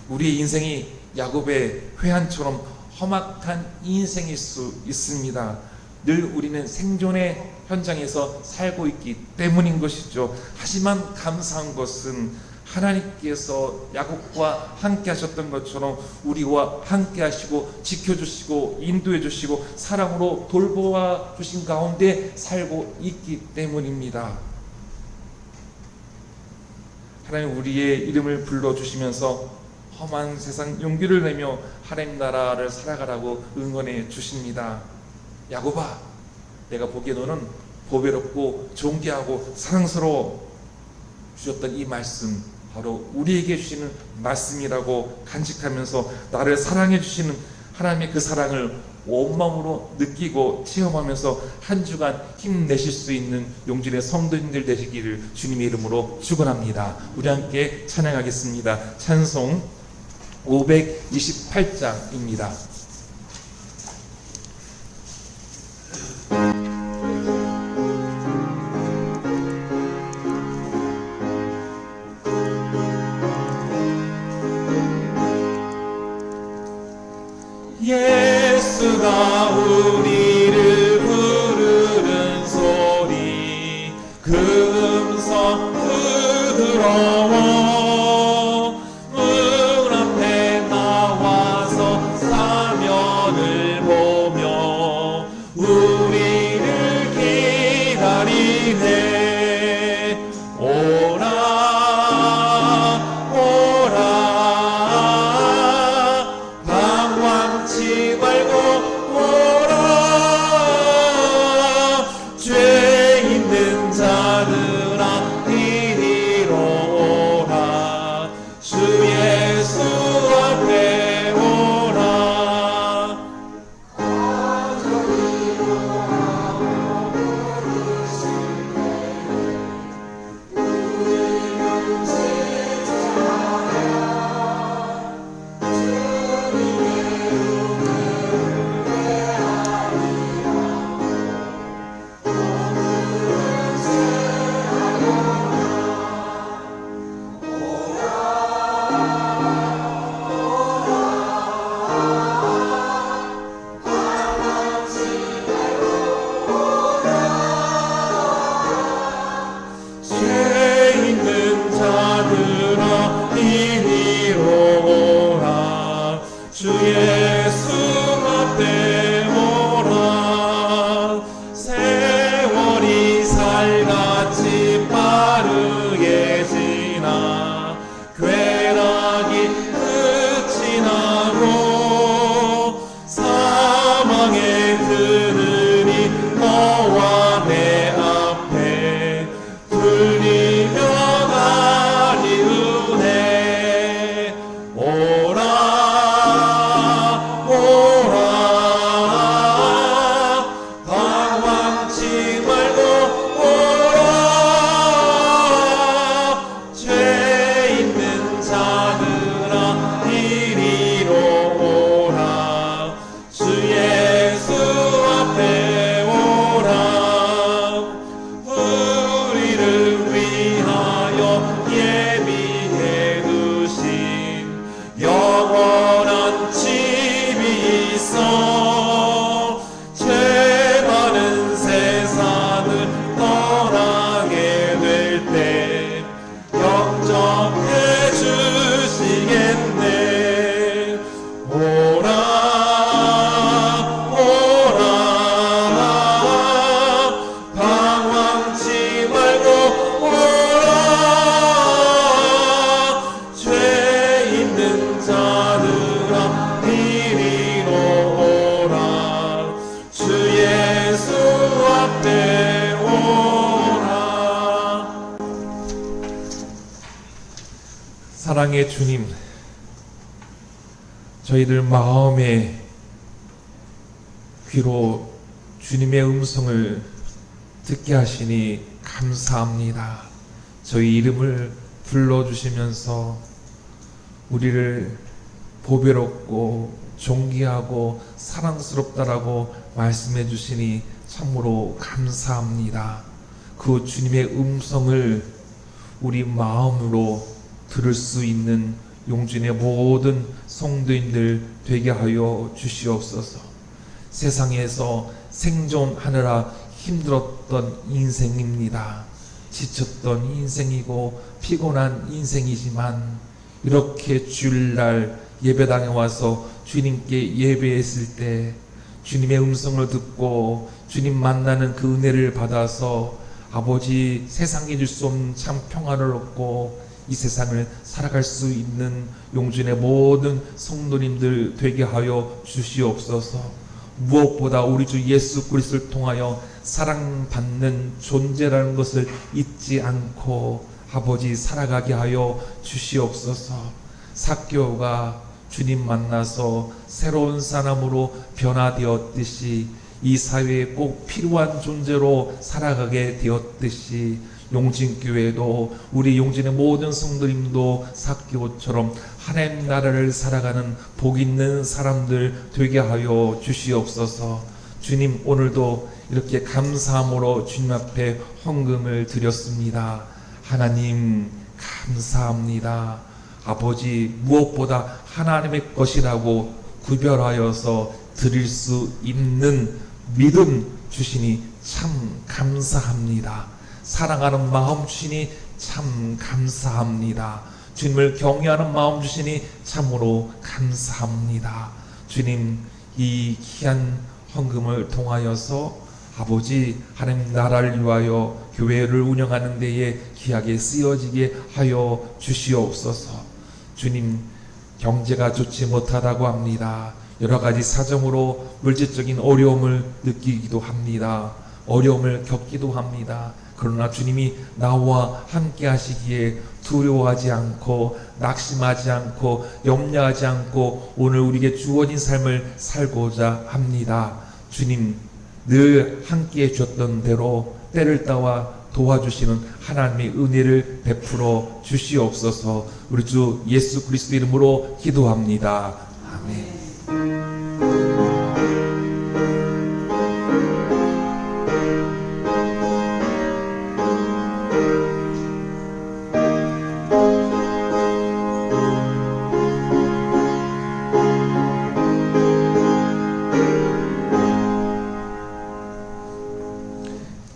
S1: 우리의 인생이 야곱의 회한처럼 험악한 인생일 수 있습니다. 늘 우리는 생존의 현장에서 살고 있기 때문인 것이죠. 하지만 감사한 것은 하나님께서 야곱과 함께 하셨던 것처럼 우리와 함께 하시고 지켜주시고 인도해 주시고 사랑으로 돌보아 주신 가운데 살고 있기 때문입니다. 하나님 우리의 이름을 불러주시면서 험한 세상 용기를 내며 하나님 나라를 살아가라고 응원해 주십니다. 야곱아, 내가 보기에 너는 보배롭고 존귀하고 사랑스러워. 주셨던 이 말씀 바로 우리에게 주시는 말씀이라고 간직하면서 나를 사랑해 주시는 하나님의 그 사랑을 온마음으로 느끼고 체험하면서 한 주간 힘내실 수 있는 용진의 성도님들 되시기를 주님의 이름으로 축원합니다. 우리 함께 찬양하겠습니다. 찬송 528장입니다.
S4: 예수가 우리를 부르는 소리 그 음성 부드러워 문 앞에 나와서 사면을 보며 우리를 기다리네. 오라 방황치 말고 오라. 죄 있는 자들아 이리로 오라. 주 예수 앞에 오라. 죄 있는 자들아 이리로 오라. 주 예수 앞에 오라. 세월이 살같이 빠르게 지나 쾌락이 끝이 나고 사망의 그늘이 너와 내 앞에 주소서. 죄 많은 세상을 떠나게 될 때 영접해 주시겠네. 오라 오라 방황치 말고 오라. 죄 있는 자들아 이리로 오라. 주 예수 앞에 오라.
S1: 사랑의 주님, 저희들 마음의 귀로 주님의 음성을 듣게 하시니 감사합니다. 저희 이름을 불러주시면서 우리를 보배롭고 존귀하고 사랑스럽다라고 말씀해 주시니 참으로 감사합니다. 그 주님의 음성을 우리 마음으로 들을 수 있는 용진의 모든 성도인들 되게 하여 주시옵소서. 세상에서 생존하느라 힘들었던 인생입니다. 지쳤던 인생이고 피곤한 인생이지만 이렇게 주일날 예배당에 와서 주님께 예배했을 때 주님의 음성을 듣고 주님 만나는 그 은혜를 받아서 아버지 세상에 줄 수 없는 참 평안을 얻고 이 세상을 살아갈 수 있는 용진의 모든 성도님들 되게 하여 주시옵소서. 무엇보다 우리 주 예수 그리스도를 통하여 사랑받는 존재라는 것을 잊지 않고 아버지 살아가게 하여 주시옵소서. 삭개오가 주님 만나서 새로운 사람으로 변화되었듯이 이 사회에 꼭 필요한 존재로 살아가게 되었듯이 용진교회도 우리 용진의 모든 성도님도 삭개오처럼 하나님 나라를 살아가는 복 있는 사람들 되게 하여 주시옵소서. 주님, 오늘도 이렇게 감사함으로 주님 앞에 헌금을 드렸습니다. 하나님 감사합니다. 아버지, 무엇보다 하나님의 것이라고 구별하여서 드릴 수 있는 믿음 주시니 참 감사합니다. 사랑하는 마음 주시니 참 감사합니다. 주님을 경외하는 마음 주시니 참으로 감사합니다. 주님, 이 귀한 헌금을 통하여서 아버지 하나님 나라를 위하여 교회를 운영하는 데에 귀하게 쓰여지게 하여 주시옵소서. 주님, 경제가 좋지 못하다고 합니다. 여러 가지 사정으로 물질적인 어려움을 느끼기도 합니다. 어려움을 겪기도 합니다. 그러나 주님이 나와 함께 하시기에 두려워하지 않고 낙심하지 않고 염려하지 않고 오늘 우리에게 주어진 삶을 살고자 합니다. 주님, 늘 함께 해주셨던 대로 때를 따와 도와주시는 하나님의 은혜를 베풀어 주시옵소서. 우리 주 예수 그리스도 이름으로 기도합니다. 아멘.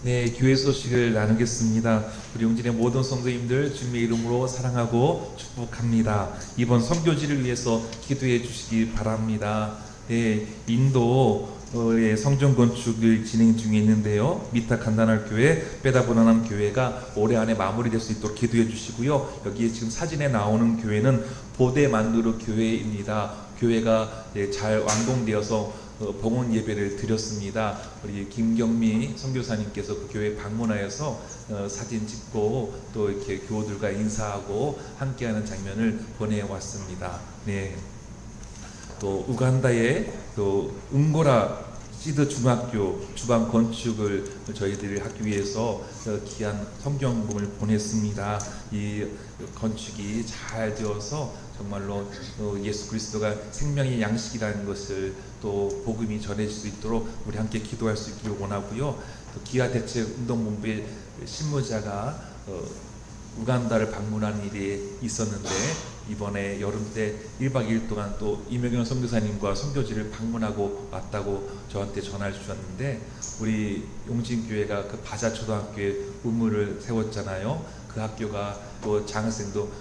S1: 네, 교회 소식을 나누겠습니다. 우리 용진의 모든 성도님들 주님의 이름으로 사랑하고 축복합니다. 이번 선교지를 위해서 기도해 주시기 바랍니다. 네, 인도의 성전 건축을 진행 중에 있는데요. 미타 간다날 교회, 빼다보나남 교회가 올해 안에 마무리될 수 있도록 기도해 주시고요. 여기에 지금 사진에 나오는 교회는 보데만두르 교회입니다. 교회가 잘 완공되어서 봉헌 예배를 드렸습니다. 우리 김경미 선교사님께서 그 교회 방문하여서 사진 찍고 또 이렇게 교우들과 인사하고 함께하는 장면을 보내왔습니다. 네. 또 우간다의 또 응고라 시드 중학교 주방 건축을 저희들이 하기 위해서 귀한 성경금을 보냈습니다. 이 건축이 잘 되어서 정말로 예수 그리스도가 생명의 양식이라는 것을 또 복음이 전해질 수 있도록 우리 함께 기도할 수 있기를 원하고요. 또 기아대책운동본부의 실무자가 우간다를 방문한 일이 있었는데 이번에 여름 때 1박 2일 동안 또 이명현 선교사님과 선교지를 방문하고 왔다고 저한테 전화를 주셨는데, 우리 용진교회가 그 바자초등학교에 우물을 세웠잖아요. 그 학교가 또 장학생도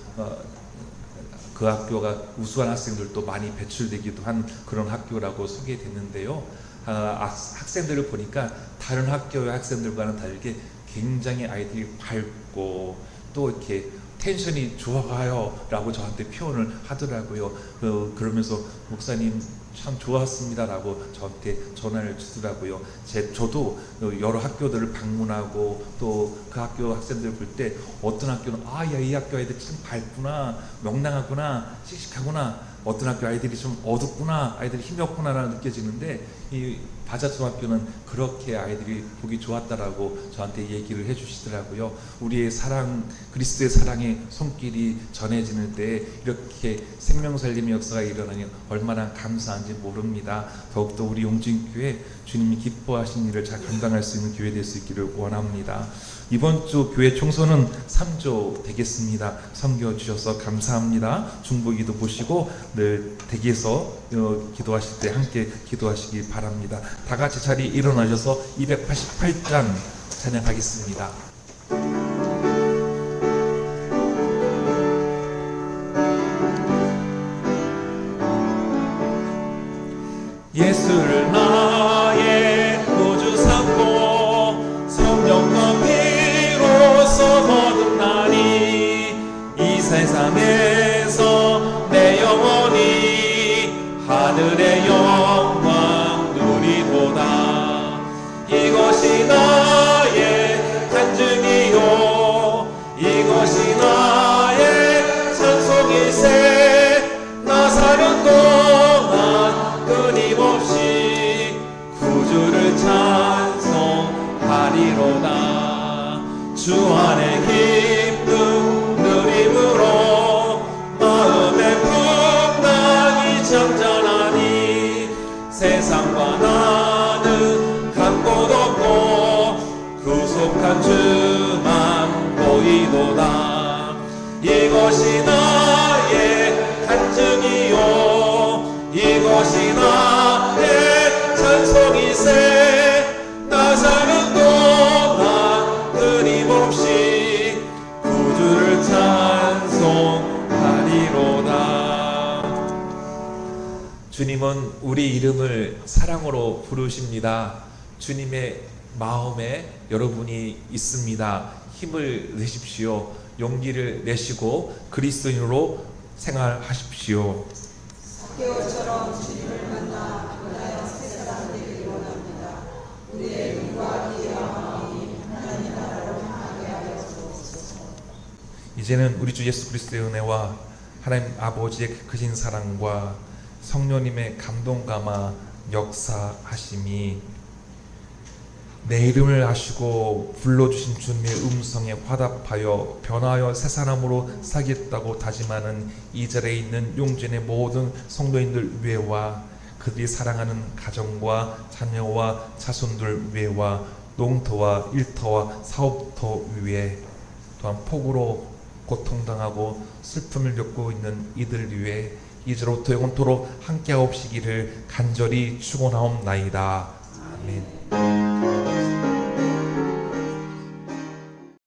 S1: 그 학교가 우수한 학생들도 많이 배출되기도 한 그런 학교라고 소개됐는데요. 학생들을 보니까 다른 학교의 학생들과는 다르게 굉장히 아이들이 밝고 또 이렇게 텐션이 좋아요 라고 저한테 표현을 하더라고요. 그러면서 목사님 참 좋았습니다 라고 저한테 전화를 주더라고요. 저도 여러 학교들을 방문하고 또 그 학교 학생들 볼 때 어떤 학교는 이 학교 아이들 참 밝구나, 명랑하구나, 씩씩하구나, 어떤 학교 아이들이 좀 어둡구나, 아이들이 힘이 없구나라는 느껴지는데, 이 바자초등학교는 그렇게 아이들이 보기 좋았다라고 저한테 얘기를 해주시더라고요. 우리의 사랑, 그리스도의 사랑의 손길이 전해지는 때 이렇게 생명살림의 역사가 일어나니 얼마나 감사한지 모릅니다. 더욱더 우리 용진교회 주님이 기뻐하신 일을 잘 감당할 수 있는 교회 될 수 있기를 원합니다. 이번 주 교회 총선은 3조 되겠습니다. 섬겨주셔서 감사합니다. 중보기도 보시고 늘 댁에서 기도하실 때 함께 기도하시기 바랍니다. 다 같이 자리 일어나셔서 288장 찬양하겠습니다.
S4: 예수를 나의 구주 삼고 성령과 피로써 거듭나니 이 세상에서 내 영혼이 하늘의 영광 누리도다. 이것이 나의 간증이요 이것이 나의 찬송일세. 나 사는 동안 끊임없이 구주를 찬송하리로다. 주 안에 기쁨 누림으로 마음의 풍랑이 잠잠하니 세상과 나는 간 곳 없고 구속한 주만 보이도다. 이것이 나의 간증이요 이것이 나의 찬송일세. 나 사는 동안 끊임없이 구주를 찬송하리로다.
S1: 주님은 우리 이름을 사랑으로 부르십니다. 주님의 마음에 여러분이 있습니다. 힘을 내십시오. 용기를 내시고 그리스도인으로 생활하십시오.
S5: 삭개오처럼 주님을 만나 변하여 새 사람 되기를 원합니다. 우리의 눈과 귀와 마음이 하나님 나라로 향하게 하여 주옵소서.
S1: 이제는 우리 주 예수 그리스도의 은혜와 하나님 아버지의 크신 사랑과 성령님의 감동감화 역사하심이 내 이름을 아시고 불러주신 주님의 음성에 화답하여 변화하여 새 사람으로 살겠다고 다짐하는 이 자리에 있는 용진의 모든 성도인들 위에와 그들이 사랑하는 가정과 자녀와 자손들 위에와 농토와 일터와 사업터 위에 또한 폭우로 고통당하고 슬픔을 겪고 있는 이들 위에 이제로부터 영원토록 함께하옵시기를 간절히 축원하옵나이다. 아멘.